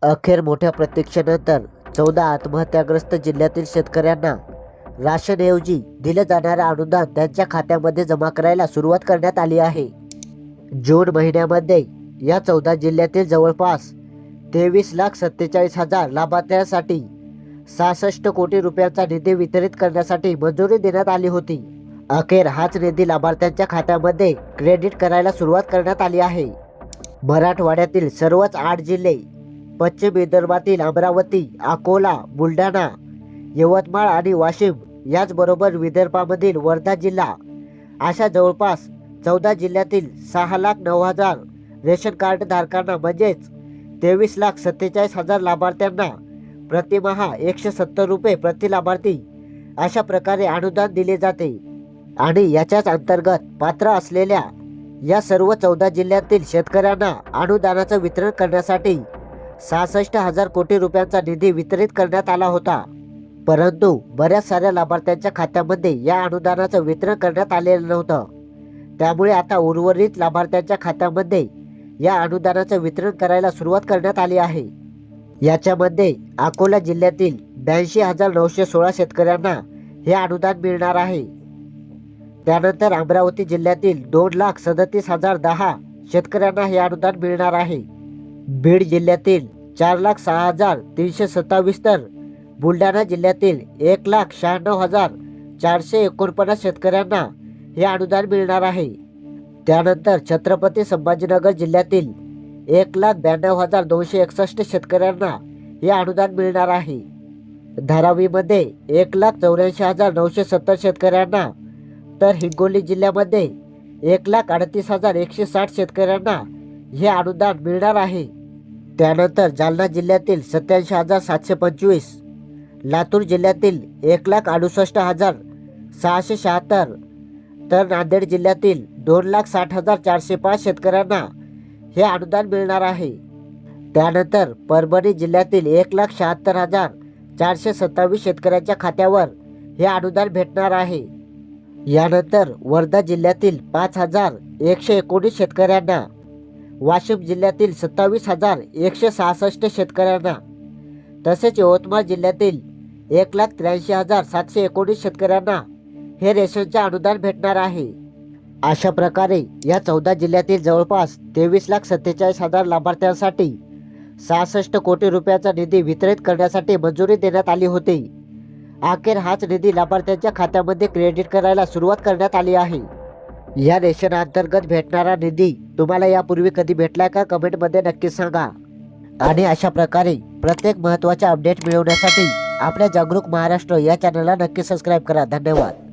अखेर मोठ्या प्रतीक्षेनंतर 14 आत्महत्याग्रस्त जिल्ह्यातील शेतकऱ्यांना राशनऐवजी दिलं जाणारं अनुदान त्यांच्या खात्यामध्ये जमा करायला सुरुवात करण्यात आली आहे. जून महिन्यामध्ये या 14 जिल्ह्यातील जवळपास 23,47,000 लाभार्थ्यांसाठी 66 कोटी रुपयांचा निधी वितरित करण्यासाठी मंजुरी देण्यात आली होती. अखेर हाच निधी लाभार्थ्यांच्या खात्यामध्ये क्रेडिट करायला सुरुवात करण्यात आली आहे. मराठवाड्यातील सर्वच 8 जिल्हे, पश्चिम विदर्भातील अमरावती, अकोला, बुलढाणा, यवतमाळ आणि वाशिम, याचबरोबर विदर्भामधील वर्धा जिल्हा अशा जवळपास 14 जिल्ह्यातील 6,09,000 रेशन कार्ड धारकांना म्हणजेच 23,47,000 लाभार्थ्यांना प्रतिमाहा 170 रुपये प्रति लाभार्थी अशा प्रकारे अनुदान दिले जाते. आणि याच्याच अंतर्गत पात्र असलेल्या या सर्व 14 जिल्ह्यातील शेतकऱ्यांना अनुदानाचं वितरण करण्यासाठी 66,000 कोटी रुपयांचा निधी वितरित करण्यात आला होता. परंतु बऱ्याच साऱ्या लाभार्थ्यांच्या खात्यामध्ये या अनुदानाचं वितरण करण्यात आलेलं नव्हतं. त्यामुळे आता उर्वरित लाभार्थ्यांच्या खात्यामध्ये या अनुदानाचं वितरण करायला सुरुवात करण्यात आली आहे. याच्यामध्ये अकोला जिल्ह्यातील 82,916 शेतकऱ्यांना हे अनुदान मिळणार आहे. त्यानंतर अमरावती जिल्ह्यातील 2,37,010 शेतकऱ्यांना हे अनुदान मिळणार आहे. बीड जिल्ह्यातील 4,06,327 तर बुलढाणा जिल्ह्यातील 1,96,449 शेतकऱ्यांना हे अनुदान मिळणार आहे. त्यानंतर छत्रपती संभाजीनगर जिल्ह्यातील 1,92,261 शेतकऱ्यांना हे अनुदान मिळणार आहे. धारावीमध्ये 1,84,970 शेतकऱ्यांना तर हिंगोली जिल्ह्यामध्ये 1,38,160 शेतकऱ्यांना हे अनुदान मिळणार आहे. त्यानंतर जालना जिल्ह्यातील 87,725, लातूर जिल्ह्यातील 1,68,676 तर नांदेड जिल्ह्यातील 2,60,405 शेतकऱ्यांना हे अनुदान मिळणार आहे. त्यानंतर परभणी जिल्ह्यातील 1,76,427 शेतकऱ्यांच्या खात्यावर हे अनुदान भेटणार आहे. यानंतर वर्धा जिल्ह्यातील 5,119 शेतकऱ्यांना, वाशिम जिल्ह्यातील 27,166 शेतकऱ्यांना, तसेच यवतमाळ जिल्ह्यातील 1,83,719 शेतकऱ्यांना हे रेशनचे अनुदान भेटणार आहे. अशा प्रकारे या 14 जिल्ह्यातील जवळपास 23,47,000 लाभार्थ्यांसाठी 66 कोटी रुपयाचा निधी वितरित करण्यासाठी मंजुरी देण्यात आली होती. अखेर हाच निधी लाभार्थ्यांच्या खात्यामध्ये क्रेडिट करायला सुरुवात करण्यात आली आहे. या रेशन अंतर्गत भेटणारा निधी तुम्हाला यापूर्वी कधी भेटलाय का? कमेंटमध्ये नक्की सांगा. आणि अशा प्रकारे प्रत्येक महत्त्वाचे अपडेट मिळवण्यासाठी आपल्या जागरूक महाराष्ट्र या चॅनलला नक्की सबस्क्राईब करा. धन्यवाद.